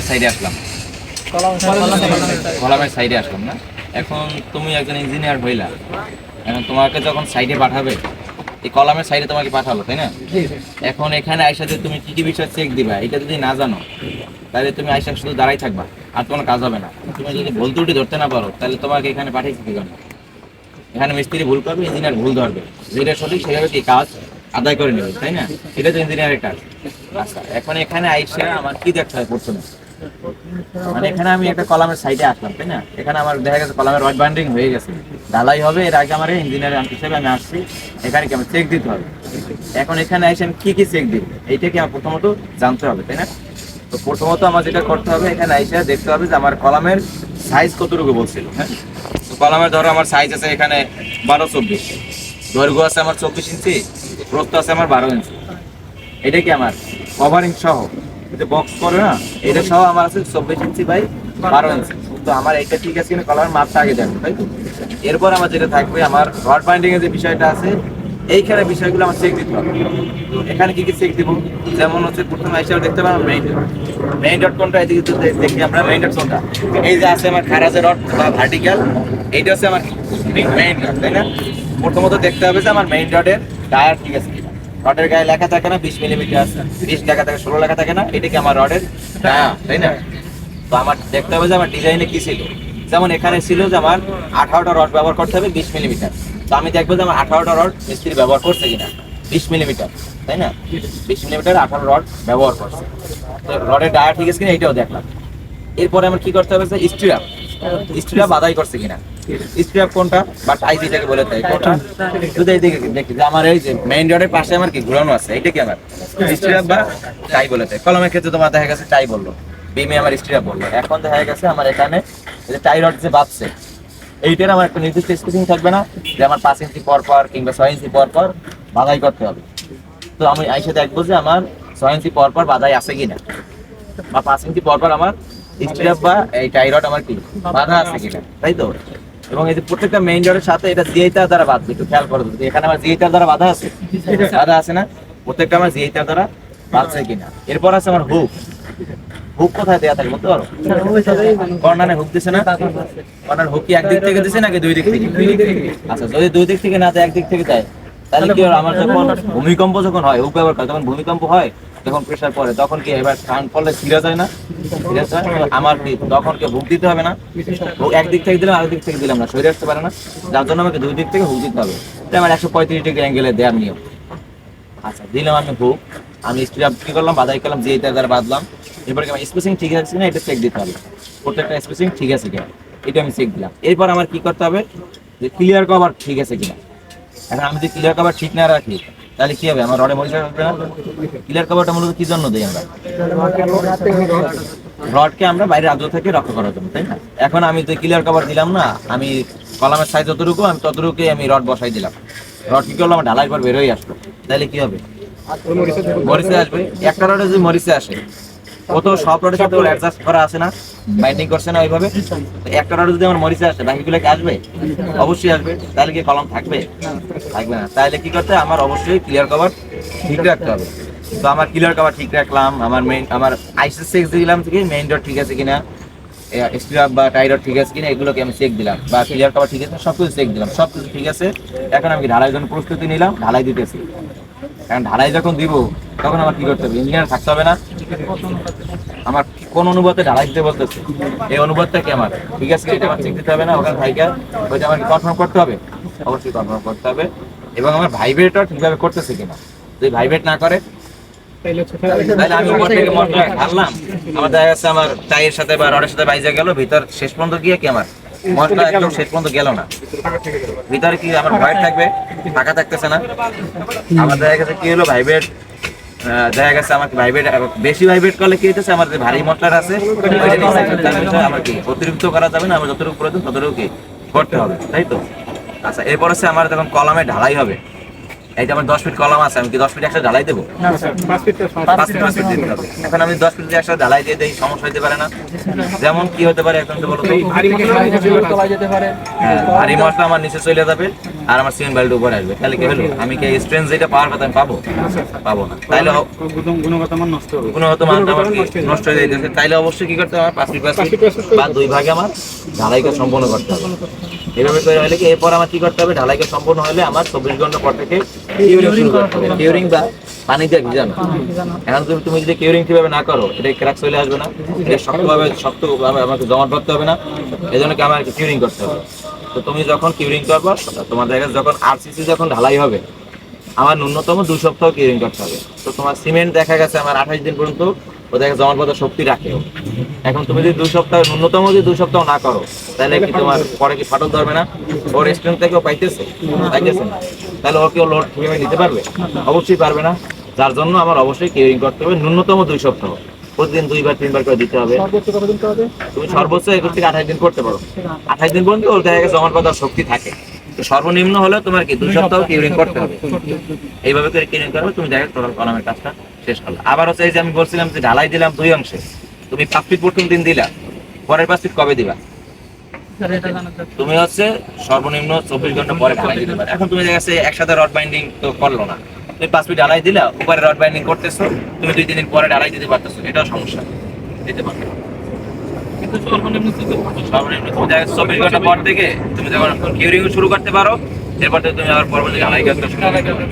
সাইডে আসলাম, কলামের সাইডে আসলাম না। এখন তুমি একজন ইঞ্জিনিয়ার হইলা, এখন তোমাকে যখন সাইডে পাঠাবে, এই কলামের সাইডে তোমাকে পাঠালো, তাই না? এখন এখানে আইসা যে তুমি কি কি বিষয় চেক দিবা, এটা যদি না জানো তাহলে তুমি আইসা শুধু দাঁড়াই থাকবা, আর কোনো কাজ হবে না। তুমি যদি ভুল ত্রুটি ধরতে না পারো তাহলে তোমাকে এখানে পাঠিয়েছি কি কেন? এখানে মিস্ত্রি ভুল করবে, ইঞ্জিনিয়ার ভুল ধরবে, যেটা সঠিক সেভাবে কি কাজ আদায় করে নেবে, তাই না? এটা তো ইঞ্জিনিয়ারের কাজ। আচ্ছা, এখন এখানে আইসা আমার কি দেখতে হয় প্রথমে? মানে এখানে আমি একটা কলামের সাইডে আসলাম, তাই না? এখানে আমার দেখা গেছে কলামের রড বাইন্ডিং হয়ে গেছে, ঢালাই হবে। এর আগে আমার ইঞ্জিনিয়ার হিসেবে আমি আসছি, এখানে কি আমার চেক দিতে হবে। এখন এখানে এসে আমি কি কি চেক দিব, এইটাকে আমার প্রথমত জানতে হবে, তাই না? তো প্রথমত আমার যেটা করতে হবে, এখানে এসে দেখতে হবে যে আমার কলামের সাইজ কতটুকু বলছিল। হ্যাঁ, তো কলামের ধরো আমার সাইজ আছে এখানে 12-24, দৈর্ঘ্য আছে আমার 24 ইঞ্চি, প্রস্থ আছে আমার 12 ইঞ্চি। এটা কি আমার কভারিং সহ যে বক্স করে না, এটা সহ আমার আছে 24 ইঞ্চি বাই 12 ইঞ্চি। তো আমার এটা ঠিক আছে কিনা কলামের মাপটা আগে দেখো, তাই তো? এরপর আমার যেটা থাকবে, আমার রড বাইন্ডিং এর যে বিষয়টা আছে, এইখানে বিষয়গুলো আমার চেক দিতে হবে। তো এখানে কি কি চেক দিব, যেমন হচ্ছে প্রথমে হিসাবে দেখতে পাবো মেইন ডট কোনটা, এদিকে দেখি আমরা মেইন ডট কোনটা। এই যে আছে আমার খারাজের রড বা ভার্টিক্যাল, এইটা হচ্ছে আমার মেইন ডট, তাই না? প্রথমত দেখতে হবে যে আমার মেইন ডটের টায়ার ঠিক আছে কিনা। রডের গায়ে লেখা থাকে না 20 মিলিমিটার, 20 লেখা থাকে, 16 লেখা থাকে না, এটা কি আমার রডের টায়ার, তাই না? তো আমার দেখতে হবে যে আমার ডিজাইনে কি ছিল। যেমন এখানে ছিল যে আমার 18টা রড ব্যবহার করতে হবে 20 মিলিমিটার। তো আমি দেখবো যে আমার 18টা রড মিস্ত্রি ব্যবহার করছে কিনা 20 মিলিমিটার, তাই না? 20 মিলিমিটার 18 রড ব্যবহার করছে। তো রডের ডায়া ঠিক আছে কিনা এটাও দেখলাম। এরপরে আমার কি করতে হবে যে স্ট্রিপ বাধাই করছে কিনা। স্ট্রিপ কোনটা বা টাই যেটাকে বলে তাই কোনটা, শুধু এইদিকে দেখি যে আমার এই যে মেইন রডের পাশে আমার কি ঘুরানো আছে, এটা কি আমার স্ট্রিপ বা টাই বলে তাই। কলমের ক্ষেত্রে তোমার দেখা গেছে টাই বললো, বিমে আমার স্ট্রিপ বললো। এখন দেখা গেছে আমার এখানে টাই রড যে বাঁধছে, এইটার আমার একটা নির্দিষ্ট স্পেসিং থাকবে না যে আমার 5 ইঞ্চি পর পর কিংবা 6 ইঞ্চি পর পর বাধাই করতে হবে। তো আমি এসে দেখবো যে আমার 6 ইঞ্চি পর পর বাধাই আছে কিনা, বা 5 ইঞ্চি পর পর আমার স্ট্রিপ বা এই টাই রড আমার কি বাধা আছে কিনা, তাই তো? এবং এই যে প্রত্যেকটা মেইন রডের সাথে এটা জিআই তার দ্বারা বাঁধবে, একটু খেয়াল করো। এখানে আমার জিআই তার দ্বারা বাধা আছে, বাধা আছে না? প্রত্যেকটা আমার জিআই তার দ্বারা বাঁধছে কিনা। এরপর আছে আমার হুক। হুক কোথায় দেয়া থাকে বলতে পারো? কর্নারে হুক দিছে না? কর্নার হুক কি একদিক থেকে দিছে নাকি দুই দিক থেকে? আচ্ছা, যদি দুই দিক থেকে না দেয়, একদিক থেকে দেয়, তাহলে কি হয়, আমার যখন ভূমিকম্প যখন হয়, হুক ব্যবহার করে, তখন ভূমিকম্প হয়, যখন প্রেসার পড়ে, তখন কি এবার কান পড়লে ছিঁড়া যায় না? ছিঁড়া যায়। আমার কি তখন কি হুক দিতে হবে না? হুক একদিক থেকে দিলাম, আরেক দিক থেকে দিলাম না, সরে আসতে পারে না? যার জন্য আমাকে দুই দিক থেকে হুক দিতে হবে। এটা আমার 135 ডিগ্রি অ্যাঙ্গেলে দেওয়ার নিয়ম। আচ্ছা, দিলাম আমি হুক, আমি স্ট্রিপ কি করলাম, বাধাই করলাম, যে এটা দ্বারা বাঁধলাম। এরপরে আমার স্পেসিং ঠিক আছে কিনা এটা চেক দিতে হবে, প্রত্যেকটা স্পেসিং ঠিক আছে কিনা, এটা আমি চেক দিলাম। এরপর আমার কি করতে হবে, যে ক্লিয়ার কভার ঠিক আছে কিনা। এখন আমি যদি ক্লিয়ার কভার ঠিক না রাখি তাহলে কি হবে, আমার রডে মরিচা হবে না। ক্লিয়ার কভারটা মূলত কি জন্য দিই আমরা? রডকে আমরা বাইরের আদ্র থেকে রক্ষা করার জন্য, তাই না? এখন আমি তো ক্লিয়ার কভার দিলাম না, আমি কলামের সাইজ যতটুকু আমি ততটুকুই আমি রড বসাই দিলাম। রড কি করলো, আমার ঢালাই পর বেরোই আসলো, তাহলে কি হবে, মরিচে আসবে। একটা রডে যদি মরিচে আসে, ও তো সব রডের সাথে অ্যাডজাস্ট করা আছে না, বাইন্ডিং করছে না ওইভাবে। একটা রডে যদি আমার মরিচে আসে, বাকিগুলো কি আসবে? অবশ্যই আসবে। তাহলে কি কলম থাকবে? থাকবে না। তাহলে কি করতে, আমার অবশ্যই ক্লিয়ার কভার ঠিক রাখতে হবে। তো আমার ক্লিয়ার কভার ঠিক রাখলাম, আমার আইসিস চেক দিলাম থেকে মেইন ডট ঠিক আছে কিনা, স্ট্রিপ বা টাই রড ঠিক আছে কিনা, এগুলোকে আমি চেক দিলাম, বা ক্লিয়ার কভার ঠিক আছে, সবকিছু চেক দিলাম, সবকিছু ঠিক আছে। এখন আমি ঢালাই জন্য প্রস্তুতি নিলাম, ঢালাই দিতেছি। কারণ ঢালাই যখন দিব তখন আমার কি করতে হবে, ইঞ্জিনিয়ার থাকতে হবে না? আমার কোন অনুপাতে ঢালাই দিতে বলতেছে, এই অনুপাতটা কি আমার ঠিক আছে এটা আমার চেক দিতে হবে না? ওখানে ভাইকা ওইটা আমার কনফার্ম করতে হবে, অবশ্যই কনফার্ম করতে হবে। এবং আমার ভাইব্রেটর ঠিকভাবে করতেছে কিনা, যদি ভাইব্রেট না করে তাহলে আমি উপর থেকে মশলা ঢাললাম, আমার দেখা যাচ্ছে আমার টাইয়ের সাথে বা রডের সাথে বাইজা গেল, ভিতর শেষ পর্যন্ত গিয়ে কি আমার মশলা একদম শেষ পর্যন্ত গেল না, ভিতরে কি আমার হোয়াইট থাকবে, ফাঁকা থাকতেছে না। আমার দেখা গেছে কি হলো, ভাইব্রেট দেখা গেছে আমার ভাইব্রেট বেশি ভাইব্রেট করলে কি হইতেছে, আমার যে ভারী মশলাটা আছে আমার কি অতিরিক্ত করা যাবে না, আমার যতটুকু প্রয়োজন ততটুকু কি করতে হবে, তাই তো? আচ্ছা, এরপর হচ্ছে আমার যখন কলামে ঢালাই হবে, এই যে আমার 10 ফিট কলাম আছে, আমি কি 10 ফিট একসাথে ঢালাই দেবো? 5 ফিট দিতে হবে। এখন আমি 10 ফিট একসাথে ঢালাই দিয়ে দেই, সমস্যা হতে পারে না? যেমন কি হতে পারে এখন তো বলো তো, ভারী মশলা আমার নিচে চলে যাবে, আর আমার সিমেন্ট বালুটা উপরে আসবে, তাহলে কি হলো, আমি কি স্ট্রেংথ যেটা পাওয়ার কথা আমি পাবো? পাবো না। তাইলে গুণগত মান নষ্ট হবে। গুণগত মানটা আমার কি নষ্ট হয়ে যাইতেছে, তাইলে অবশ্যই কি করতে হবে, আমার 5 বা 2 ভাগে আমার ঢালাই কাজ সম্পন্ন করতে হবে। এভাবে করে হলে কি এরপর আমার কি করতে হবে, ঢালাই কাজ সম্পন্ন হলে আমার 24 ঘন্টা পর থেকে কিউরিং শুরু করতে হবে। কিউরিং বা পানি দিয়ে ভিজানো। এখন তুমি যদি কিউরিং কিভাবে না করো, এটা ক্র্যাক চলে আসবে না, এটা শক্তভাবে আমাকে জমা করতে হবে না, এই জন্য কি আমার কিউরিং করতে হবে। তো তুমি যখন কিউরিং করবো, তোমাদের কাছে যখন আরসিসি যখন ঢালাই হবে, আমার ন্যূনতম 2 সপ্তাহ কিউরিং করতে হবে। তো তোমার সিমেন্ট দেখা গেছে আমার 28 দিন পর্যন্ত ওদের জমাট বাঁধার শক্তি রাখে। এখন তুমি যদি 2 সপ্তাহ ন্যূনতম যদি 2 সপ্তাহ না করো, তাহলে কি তোমার পরে কি ফাটল ধরবে না? ওর স্ট্রেংথ থেকেও পাইতেছে না, তাহলে ওর কি ও লোড ঠিকভাবে নিতে পারবে? অবশ্যই পারবে না। যার জন্য আমার অবশ্যই কিউরিং করতে হবে ন্যূনতম 2 সপ্তাহ, প্রতিদিন 2-3 বার করে দিতে হবে। তুমি সর্বোচ্চ 21 থেকে 28 দিন করতে পারো। 28 দিন পর্যন্ত ওর দেখা গেছে জমাট বাঁধার শক্তি থাকে। তো সর্বনিম্ন হলে তোমার কি 2 সপ্তাহ কিউরিং করতে হবে। এইভাবে করে কিউরিং করবে, তুমি দেখো টোটাল কলামের কাজটা শেষ করলে। আবার হচ্ছে এই যে আমি বলছিলাম যে ঢালাই দিলাম 2 অংশে, তুমি 5 ফিট প্রথম দিন দিলা, পরের 5 ফিট কবে দিবা? তুমি হচ্ছে সর্বনিম্ন 24 ঘন্টা পরে ঢালাই দিতে পারো। এখন তুমি দেখা যাচ্ছে একসাথে রড বাইন্ডিং তো করলো না, তুমি 5 ফিট ঢালাই দিলা, উপরে রড বাইন্ডিং করতেছো, তুমি 2-3 দিন পরে ঢালাই দিতে পারতেছো, এটাও সমস্যা, দিতে পারবে। কিন্তু সর্বনিম্ন তুমি দেখা যাচ্ছে 24 ঘন্টা পর থেকে তুমি যখন কিউরিং শুরু করতে পারো, এরপর থেকে তুমি আবার পরবর্তী ঢালাই কাজটা শুরু করতে পারো।